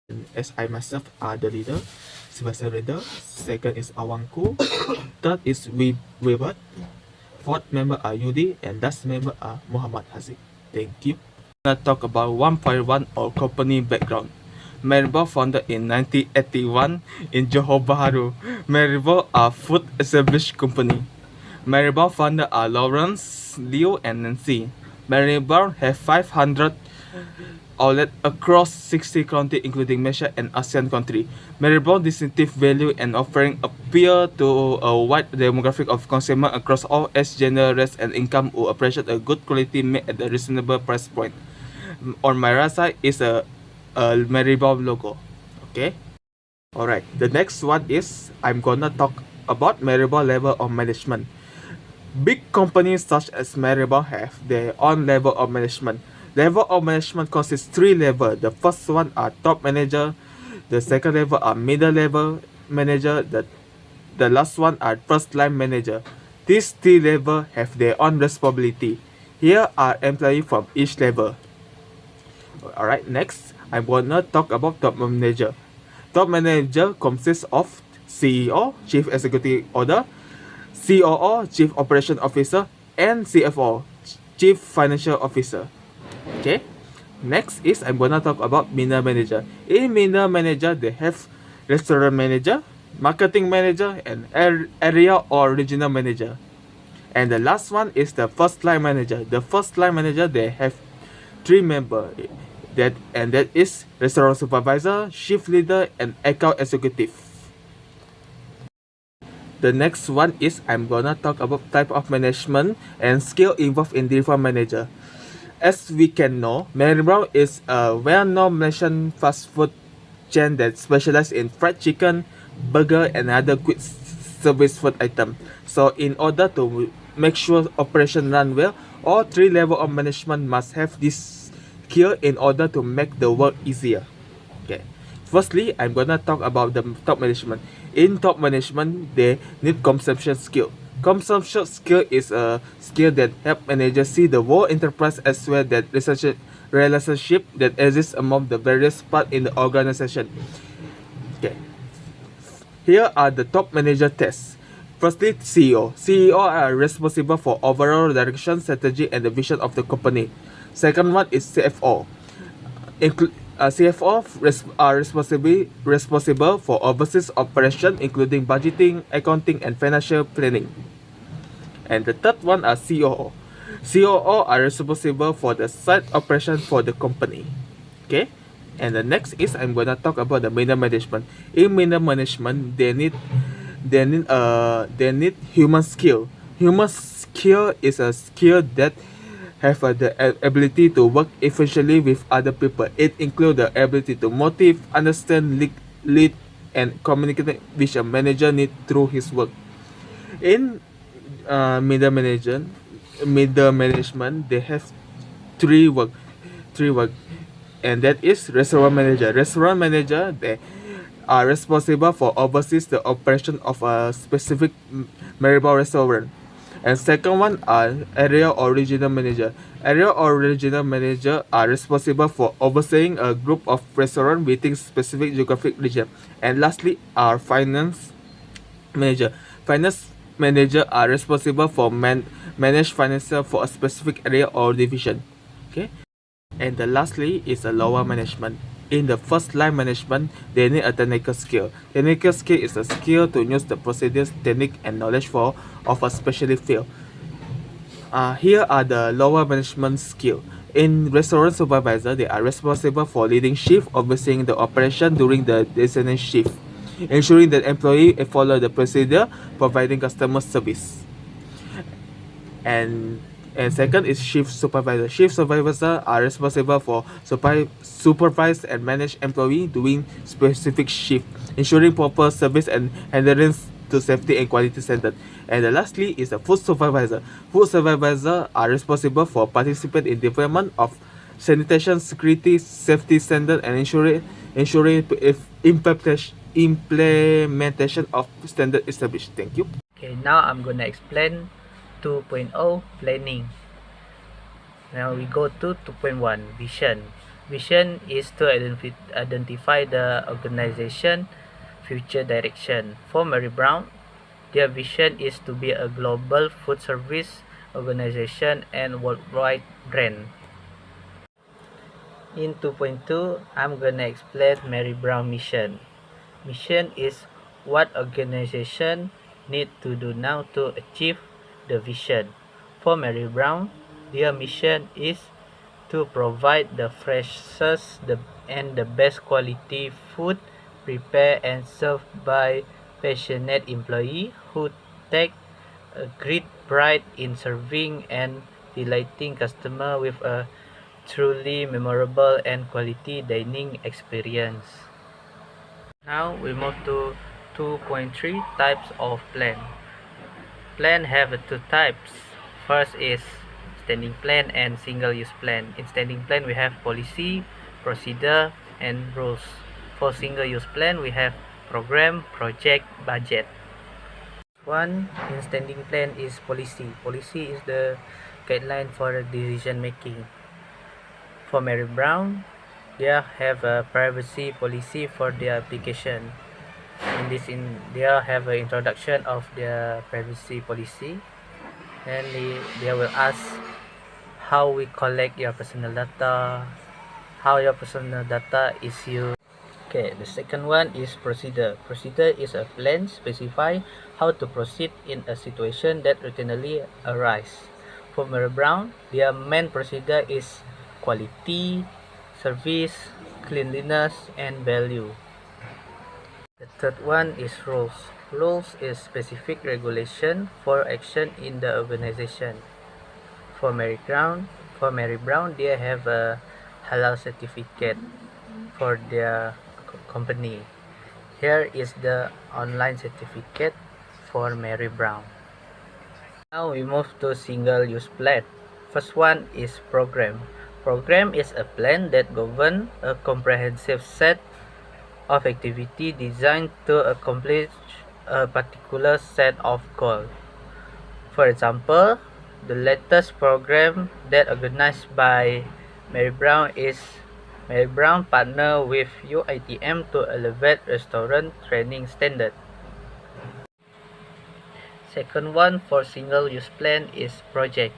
as I myself are the leader, Sebastian Render. Second is Awangku. Third is Weber. Fourth member are Yudi, and last member are Muhammad Haziq. Thank you. I'm gonna talk about 1.1 or company background. Marrybrown founded in 1981 in Johor Bahru. Marrybrown are food established company. Marrybrown founder are Lawrence, Leo, and Nancy. Marrybrown have 500 outlets across 60 countries including Malaysia and ASEAN countries. Marrybrown distinctive value and offering appeal to a wide demographic of consumers across all age, gender, race, and income who appreciate a good quality made at a reasonable price point. On my right side is a Marrybrown logo. Okay. Alright. The next one is I'm gonna talk about Marrybrown level of management. Big companies such as Marrybrown have their own level of management. Level of management consists 3 levels. The first one are top manager. The second level are middle level manager. The last one are first line manager. These 3 levels have their own responsibility. Here are employees from each level. Alright, next I'm gonna talk about top manager. Top manager consists of CEO, Chief Executive Order, COO, Chief Operation Officer, and CFO, Chief Financial Officer. Okay. Next is I'm gonna talk about middle manager. In middle manager, they have restaurant manager, marketing manager, and area or regional manager. And the last one is the first line manager. The first line manager, they have 3 members. That is restaurant supervisor, shift leader, and account executive. The next one is I'm gonna talk about type of management and skill involved in different manager. As we can know, Marrybrown is a well-known Malaysian fast food chain that specializes in fried chicken, burger, and other quick service food items. So in order to make sure operation run well, all 3 levels of management must have this skill in order to make the work easier. Okay. Firstly, I'm gonna talk about the top management. In top management, they need consumption skill. Consumption skill is a skill that help managers see the whole enterprise as well that relationship that exists among the various parts in the organization. Okay. Here are the top manager tests. Firstly, CEO. CEO are responsible for overall direction, strategy, and the vision of the company. Second one is CFO. CFO are responsible for overseas operation including budgeting, accounting, and financial planning. And the third one are COO. COO are responsible for the site operation for the company. Okay. And the next is I'm gonna talk about the middle management. In middle management, they need human skill. Human skill is a skill that have the ability to work efficiently with other people. It includes the ability to motivate, understand, lead, and communicate which a manager need through his work. In middle management, they have three work, and that is restaurant manager. Restaurant manager, they are responsible for oversees the operation of a specific Marrybrown restaurant. And second one are area or regional manager. Area or regional manager are responsible for overseeing a group of restaurants within specific geographic region. And lastly are finance manager. Finance manager are responsible for manage financial for a specific area or division. Okay. And the lastly is a lower management. In the first line management, they need a technical skill. Technical skill is a skill to use the procedures, technique, and knowledge of a specific field. Here are the lower management skill. In restaurant supervisor, they are responsible for leading shift, overseeing the operation during the designated shift, ensuring that employees follow the procedure, providing customer service. And second is shift supervisor. Shift supervisor are responsible for supervise and manage employee doing specific shift, ensuring proper service and adherence to safety and quality standard. And lastly is the food supervisor. Food supervisor are responsible for participate in development of sanitation, security, safety standard, and ensuring implementation of standard established. Thank you. Okay, now I'm gonna explain 2.0 planning. Now we go to 2.1 vision. Vision is to identify the organization future direction. For Marrybrown, their vision is to be a global food service organization and worldwide brand. In 2.2, I'm gonna explain Marrybrown mission. Mission is what organization need to do now to achieve the vision. For Marrybrown, their mission is to provide the freshest and the best quality food prepared and served by passionate employees who take a great pride in serving and delighting customers with a truly memorable and quality dining experience. Now we move to 2.3 types of plan. Plan have two types. First is standing plan and single-use plan. In standing plan we have policy, procedure, and rules. For single-use plan we have program, project, budget. One in standing plan is policy. Policy is the guideline for decision making. For Marrybrown, they have a privacy policy for their application. They have an introduction of their privacy policy, and they will ask how we collect your personal data, how your personal data is used. Okay, the second one is procedure. Procedure is a plan specify how to proceed in a situation that routinely arise. For Marrybrown, their main procedure is quality, service, cleanliness, and value. The third one is rules. Rules is specific regulation for action in the organization. For Marrybrown, they have a halal certificate for their company. Here is the online certificate for Marrybrown. Now we move to single-use plan. First one is program. Program is a plan that governs a comprehensive set of activity designed to accomplish a particular set of goals. For example, the latest program that organized by Marrybrown is Marrybrown partner with UITM to elevate restaurant training standard. Second one for single-use plan is project.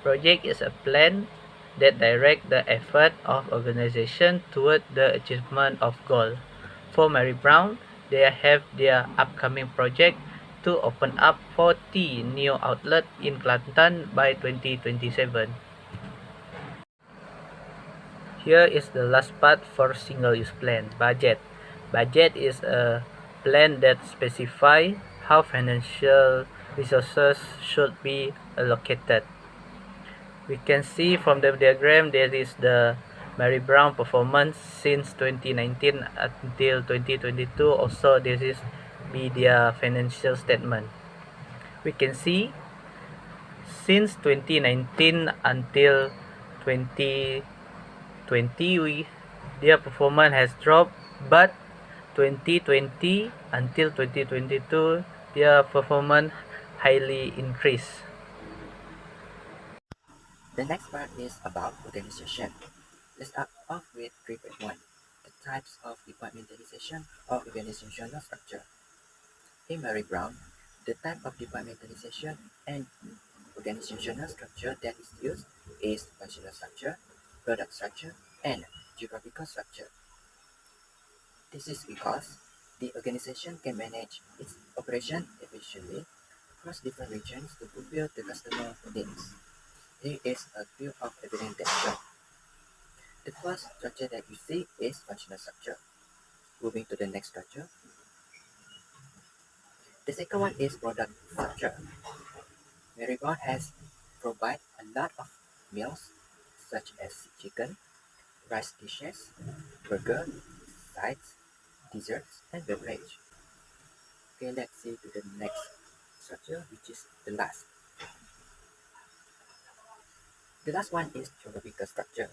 Project is a plan that direct the effort of organization toward the achievement of goal. For Marrybrown, they have their upcoming project to open up 40 new outlets in Kelantan by 2027. Here is the last part for single-use plan, budget. Budget is a plan that specifies how financial resources should be allocated. We can see from the diagram there is the Marrybrown performance since 2019 until 2022. Also, this is their financial statement. We can see since 2019 until 2020, their performance has dropped, but 2020 until 2022, their performance highly increased. The next part is about organization. Let's start off with 3.1, the types of departmentalization or organizational structure. In Marrybrown, the type of departmentalization and organizational structure that is used is functional structure, product structure, and geographical structure. This is because the organization can manage its operation efficiently across different regions to fulfill the customer needs. Here is a few of evidence that show. The first structure that you see is functional structure. Moving to the next structure. The second one is product structure. Marrybrown has provide a lot of meals such as chicken, rice dishes, burger, sides, desserts, and beverage. Okay, let's see to the next structure, which is the last. The last one is geographical structure.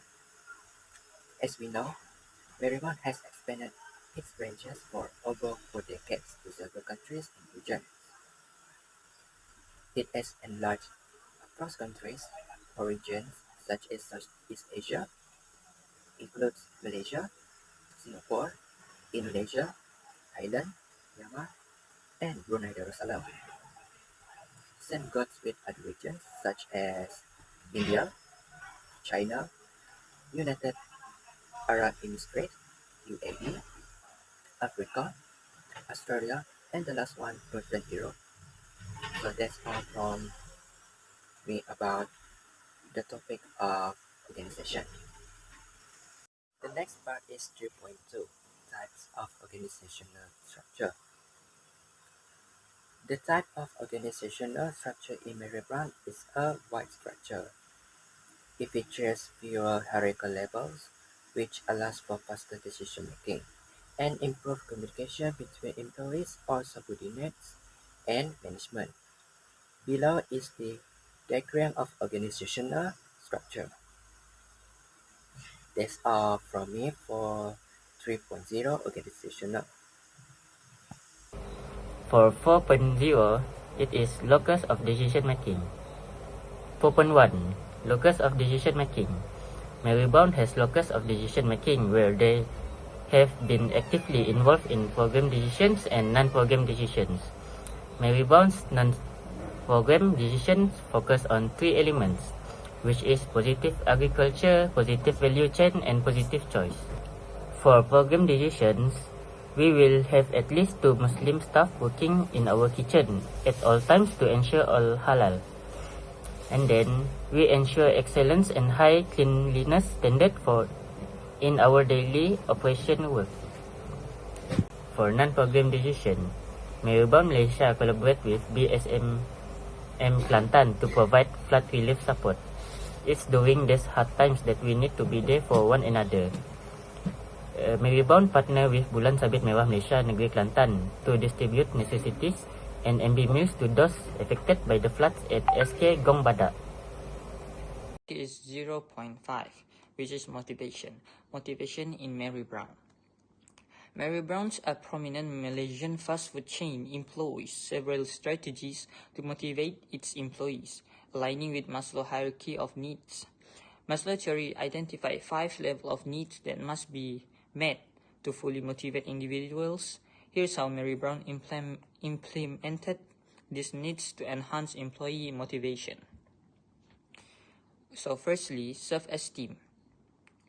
As we know, Marrybrown has expanded its branches for over 4 decades to several countries and regions. It has enlarged across countries or regions such as Southeast Asia, includes Malaysia, Singapore, Indonesia, Thailand, Myanmar, and Brunei Darussalam. Same goes with other regions such as India, China, United Arab Emirates, UAE, Africa, Australia, and the last one, Northern Europe. So that's all from me about the topic of organization. The next part is 3.2 types of organizational structure. The type of organizational structure in Marrybrown is a wide structure. It features fewer hierarchical levels, which allows for faster decision making and improved communication between employees or subordinates and management. Below is the diagram of organizational structure. That's all from me for 3.0 organizational. For 4.0, it is locus of decision making. 4.1, locus of decision making. Marrybrown has locus of decision making where they have been actively involved in program decisions and non-program decisions. Marrybrown's non-program decisions focus on three elements, which is positive agriculture, positive value chain, and positive choice. For program decisions, we will have at least 2 Muslim staff working in our kitchen at all times to ensure all halal. And then, we ensure excellence and high cleanliness standard in our daily operation work. For non-program decision, Marrybrown Malaysia collaborate with BSMM Kelantan to provide flood relief support. It's during these hard times that we need to be there for one another. Marrybrown partner with Bulan Sabit Mewah Malaysia Negeri Kelantan to distribute necessities and MB meals to those affected by the floods at SK Gong Badak. Is 0.5, which is motivation. Motivation in Marrybrown. Marrybrown's a prominent Malaysian fast food chain employs several strategies to motivate its employees, aligning with Maslow hierarchy of needs. Maslow theory identified 5 levels of needs that must be met to fully motivate individuals. Here's how Marrybrown implemented these needs to enhance employee motivation. So firstly, self-esteem.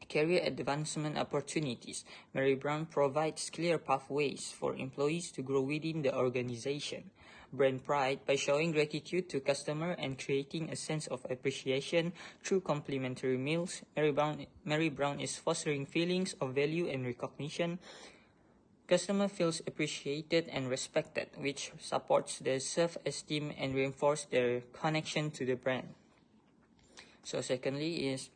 Career advancement opportunities. Marrybrown provides clear pathways for employees to grow within the organization. Brand pride by showing gratitude to customer and creating a sense of appreciation through complimentary meals. Marrybrown is fostering feelings of value and recognition. Customer feels appreciated and respected, which supports their self-esteem and reinforces their connection to the brand. So secondly is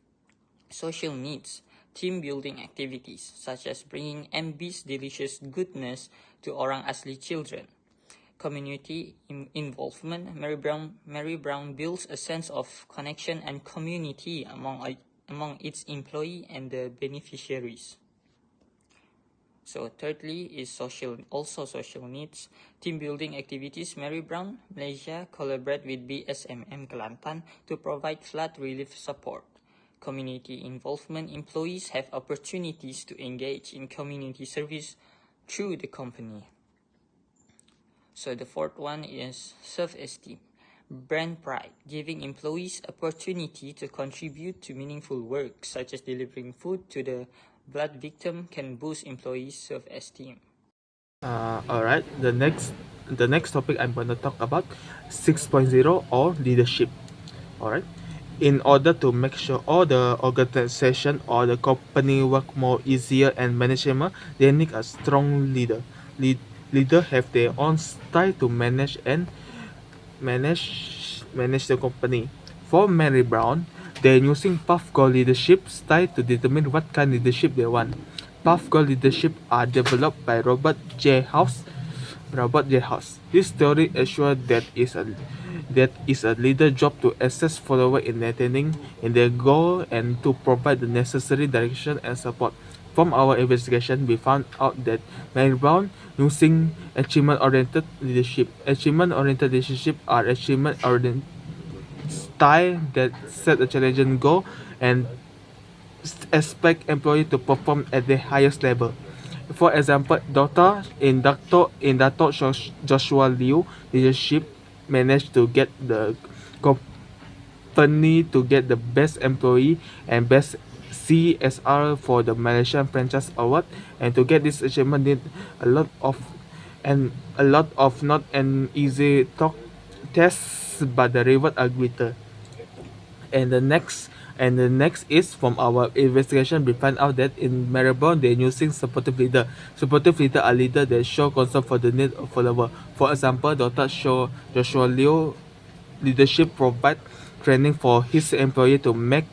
social needs. Team building activities such as bringing MB's delicious goodness to Orang Asli children. Community involvement. Marrybrown builds a sense of connection and community among its employee and the beneficiaries. So thirdly is social needs. Team building activities. Marrybrown Malaysia collaborate with BSMM Kelantan to provide flood relief support. Community involvement. Employees have opportunities to engage in community service through the company. So the fourth one is self-esteem. Brand pride, giving employees opportunity to contribute to meaningful work such as delivering food to the flood victim can boost employees' self-esteem. Alright, the next topic I'm going to talk about 6.0 or leadership. Alright, in order to make sure all the organization or the company work more easier and manageable, they need a strong leader. Leader have their own style to manage the company. For Marrybrown, they're using path goal leadership style to determine what kind of leadership they want. Path goal leadership are developed by Robert J. House. This theory assures that is a leader job to assess followers in attaining in their goal and to provide the necessary direction and support. From our investigation, we found out that Marrybrown using achievement-oriented leadership. Achievement-oriented leadership are achievement-oriented style that set a challenging goal and expect employee to perform at the highest level. For example, Dr. Joshua Liu leadership managed to get the company to get the best employee and best CSR for the Malaysian Franchise Award, and to get this achievement need a lot of not an easy talk tests, but the reward are greater. And the next is from our investigation, we find out that in Marrybrown they're using supportive leader. Supportive leader are leader that show concern for the need of follower. For example, Dr. Joshua Liu leadership provide training for his employee to make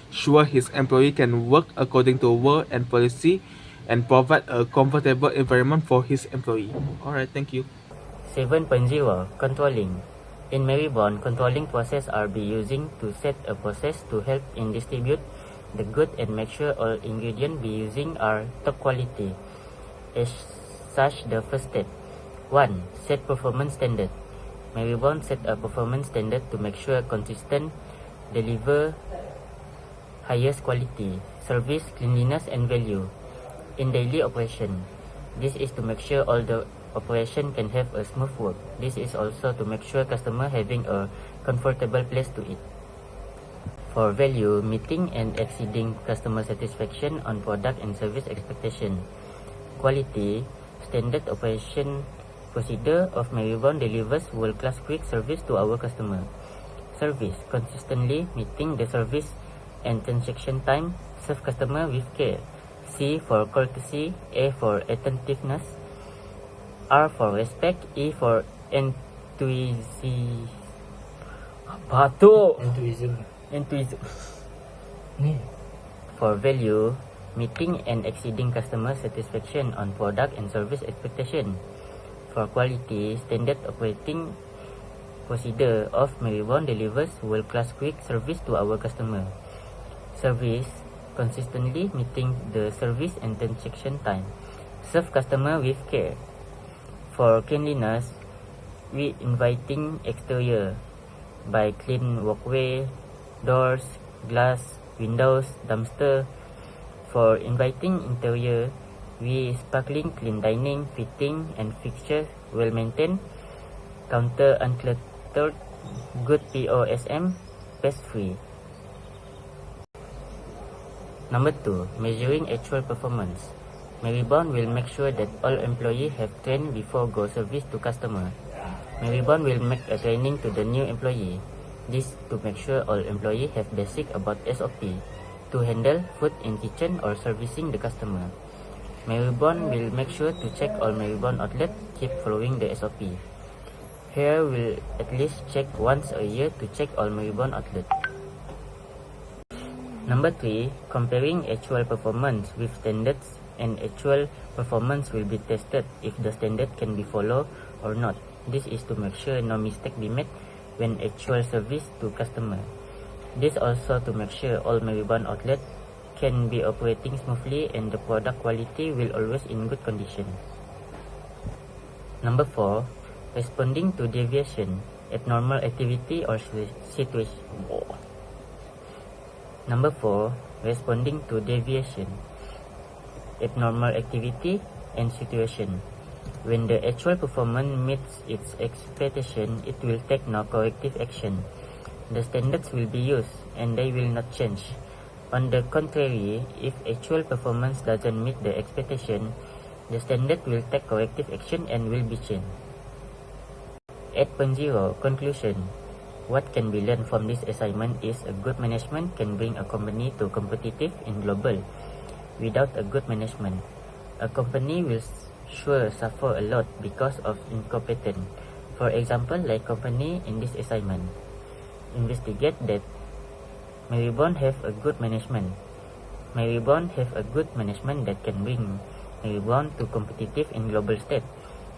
sure his employee can work according to work and policy, and provide a comfortable environment for his employee. Alright, thank you. 7.0 Controlling. In Marrybrown, controlling process are be using to set a process to help in distribute the good and make sure all ingredients be using are top quality. As such, the first step. 1. Set performance standard. Marrybrown set a performance standard to make sure consistent deliver highest quality, service, cleanliness and value in daily operation. This is to make sure all the operation can have a smooth work. This is also to make sure customer having a comfortable place to eat. For value, meeting and exceeding customer satisfaction on product and service expectation. Quality, standard operation procedure of Marrybrown delivers world-class quick service to our customer. Service, consistently meeting the service and transaction time, serve customer with care. C for courtesy, A for attentiveness, R for respect, E for enthusiasm. Apa tu? Enthusiasm. For value, meeting and exceeding customer satisfaction on product and service expectation. For quality, standard operating procedure of Marrybrown delivers world-class quick service to our customer. Service, consistently meeting the service and transaction time. Serve customer with care. For cleanliness, we inviting exterior by clean walkway, doors, glass, windows, dumpster. For inviting interior, we sparkling clean dining, fitting and fixtures well maintained, counter uncluttered, good POSM, pest free. Number 2. Measuring actual performance. Marrybrown will make sure that all employees have trained before go service to customer. Marrybrown will make a training to the new employee. This to make sure all employees have basic about SOP to handle food in kitchen or servicing the customer. Marrybrown will make sure to check all Marrybrown outlets keep following the SOP. Here will at least check once a year to check all Marrybrown outlets. Number 3. Comparing actual performance with standards, and actual performance will be tested if the standard can be followed or not. This is to make sure no mistake be made when actual service to customer. This also to make sure all Marrybrown outlet can be operating smoothly and the product quality will always in good condition. Number 4. Responding to deviation, abnormal activity or situation. Number 4. Responding to deviation, abnormal activity and situation. When the actual performance meets its expectation, it will take no corrective action. The standards will be used and they will not change. On the contrary, if actual performance doesn't meet the expectation, the standard will take corrective action and will be changed. 8.0 Conclusion. What can be learned from this assignment is a good management can bring a company to competitive and global. Without a good management, a company will sure suffer a lot because of incompetence. For example, like company in this assignment, investigate that Marrybrown have a good management. Marrybrown have a good management that can bring Marrybrown to competitive in global state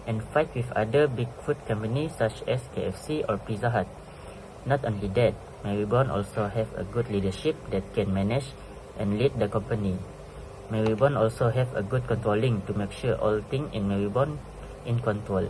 and fight with other big food companies such as KFC or Pizza Hut. Not only that, Marrybrown also have a good leadership that can manage and lead the company. Marrybrown also have a good controlling to make sure all things in Marrybrown in control.